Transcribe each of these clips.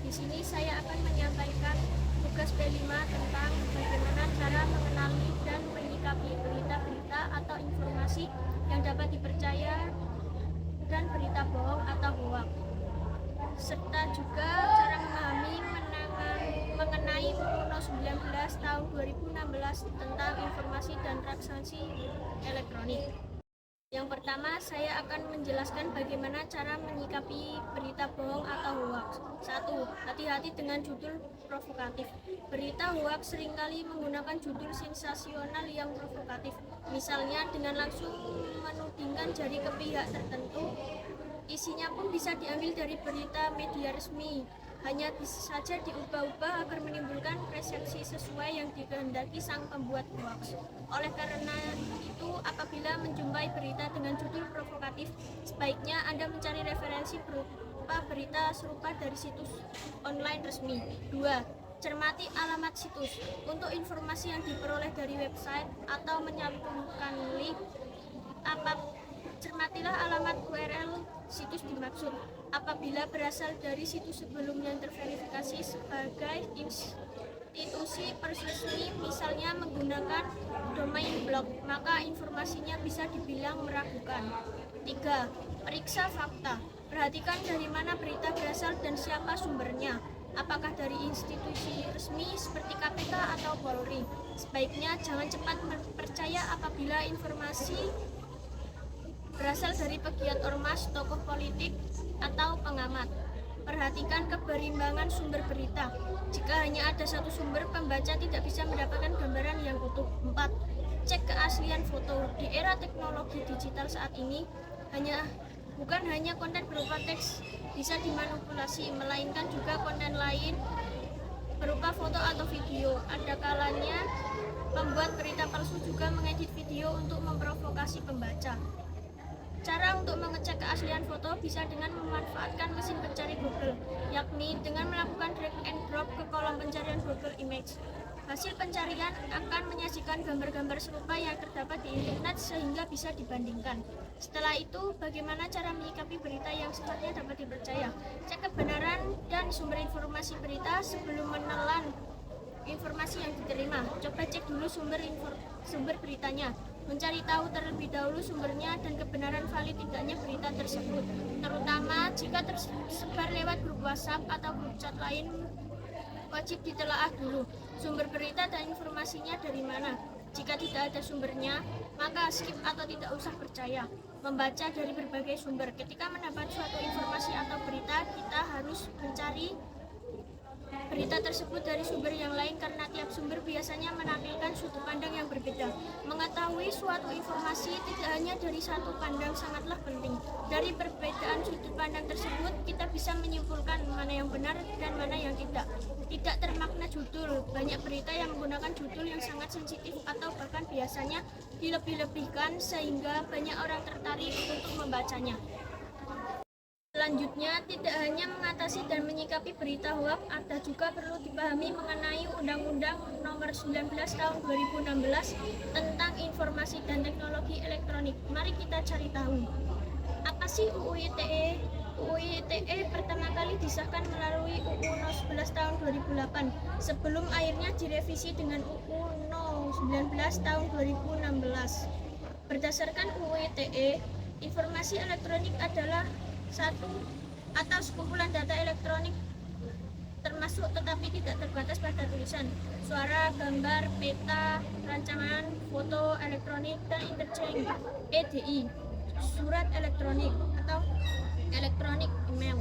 Di sini saya akan menyampaikan tugas B5 tentang bagaimana cara mengenali dan menyikapi berita-berita atau informasi yang dapat dipercaya dan berita bohong atau hoax, serta juga cara memahami mengenai UU No 19 tahun 2016 tentang informasi dan transaksi elektronik. Yang pertama, saya akan menjelaskan bagaimana cara menyikapi berita bohong atau hoax. 1. Hati-hati dengan judul provokatif. Berita hoax seringkali menggunakan judul sensasional yang provokatif, misalnya dengan langsung menudingkan jari ke pihak tertentu. Isinya pun bisa diambil dari berita media resmi, hanya bisa saja diubah-ubah agar menimbulkan persepsi sesuai yang dikehendaki sang pembuat hoax. Oleh karena itu, apabila menjumpai berita dengan judul provokatif, sebaiknya Anda mencari referensi berupa berita serupa dari situs online resmi. 2. Cermati alamat situs. Untuk informasi yang diperoleh dari website atau menyantumkan link, cermatilah alamat URL situs dimaksud. Apabila berasal dari situs sebelumnya terverifikasi sebagai institusi resmi, misalnya menggunakan domain blog, maka informasinya bisa dibilang meragukan. 3. Periksa fakta. Perhatikan dari mana berita berasal dan siapa sumbernya. Apakah dari institusi resmi seperti KPK atau Polri? Sebaiknya jangan cepat percaya apabila informasi berasal dari pegiat ormas, tokoh politik, atau pengamat. Perhatikan keberimbangan sumber berita. Jika hanya ada satu sumber, pembaca tidak bisa mendapatkan gambaran yang utuh. 4. Cek keaslian foto. Di era teknologi digital saat ini, bukan hanya konten berupa teks bisa dimanipulasi, melainkan juga konten lain berupa foto atau video. Ada kalanya pembuat berita palsu juga mengedit video untuk memprovokasi pembaca. Cara untuk mengecek keaslian foto bisa dengan memanfaatkan mesin pencari Google, yakni dengan melakukan drag and drop ke kolom pencarian Google Image. Hasil pencarian akan menyajikan gambar-gambar serupa yang terdapat di internet sehingga bisa dibandingkan. Setelah itu, bagaimana cara menyikapi berita yang sifatnya dapat dipercaya? Cek kebenaran dan sumber informasi berita sebelum menelan informasi yang diterima. Coba cek dulu sumber beritanya. Mencari tahu terlebih dahulu sumbernya dan kebenaran valid tidaknya berita tersebut, terutama jika tersebar lewat grup WhatsApp atau grup chat lain. Wajib ditelaah dulu sumber berita dan informasinya dari mana. Jika tidak ada sumbernya, maka skip atau tidak usah percaya. Membaca dari berbagai sumber. Ketika mendapat suatu informasi atau berita, kita harus mencari berita tersebut dari sumber yang lain karena tiap sumber biasanya menampilkan sudut pandang yang berbeda. Mengetahui suatu informasi tidak hanya dari satu pandang sangatlah penting. Dari perbedaan sudut pandang tersebut, kita bisa menyimpulkan mana yang benar dan mana yang tidak. Tidak termakna judul. Banyak berita yang menggunakan judul yang sangat sensitif atau bahkan biasanya dilebih-lebihkan sehingga banyak orang tertarik untuk membacanya. Selanjutnya, tidak hanya mengatasi dan menyikapi berita hoax, ada juga perlu dipahami mengenai Undang-Undang Nomor 19 Tahun 2016 tentang Informasi dan Teknologi Elektronik. Mari kita cari tahu. Apa sih UU ITE? UU ITE pertama kali disahkan melalui UU No 11 Tahun 2008 sebelum akhirnya direvisi dengan UU No 19 Tahun 2016. Berdasarkan UU ITE, informasi elektronik adalah satu atau sekumpulan data elektronik termasuk tetapi tidak terbatas pada tulisan, suara, gambar, peta, rancangan, foto elektronik, dan interchange EDI, surat elektronik atau elektronik email,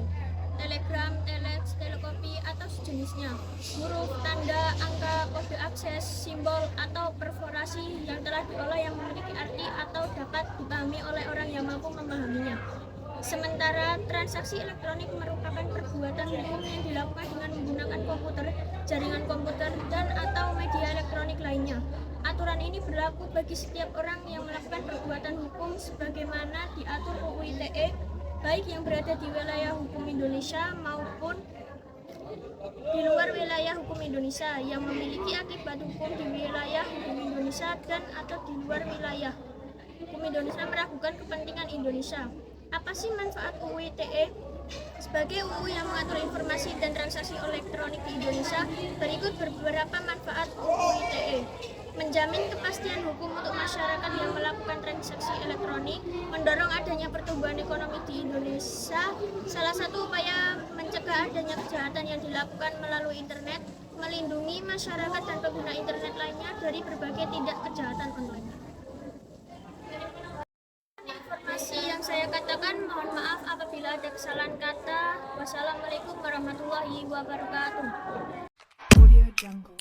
telegram, telex, telekopi atau sejenisnya, huruf, tanda, angka, kode akses, simbol, atau perforasi yang telah diolah yang memiliki arti atau dapat dipahami oleh orang yang mampu memahaminya. Sementara transaksi elektronik merupakan perbuatan hukum yang dilakukan dengan menggunakan komputer, jaringan komputer, dan atau media elektronik lainnya. Aturan ini berlaku bagi setiap orang yang melakukan perbuatan hukum sebagaimana diatur UU ITE, baik yang berada di wilayah hukum Indonesia maupun di luar wilayah hukum Indonesia, yang memiliki akibat hukum di wilayah hukum Indonesia dan atau di luar wilayah hukum Indonesia meragukan kepentingan Indonesia. Apa sih manfaat UU ITE? Sebagai UU yang mengatur informasi dan transaksi elektronik di Indonesia, berikut beberapa manfaat UU ITE. Menjamin kepastian hukum untuk masyarakat yang melakukan transaksi elektronik, mendorong adanya pertumbuhan ekonomi di Indonesia. Salah satu upaya mencegah adanya kejahatan yang dilakukan melalui internet, melindungi masyarakat dan pengguna internet lainnya dari berbagai tindak kejahatan online. Informasi yang saya katakan, mohon maaf apabila ada kesalahan kata. Wassalamualaikum warahmatullahi wabarakatuh. Audio Jungle.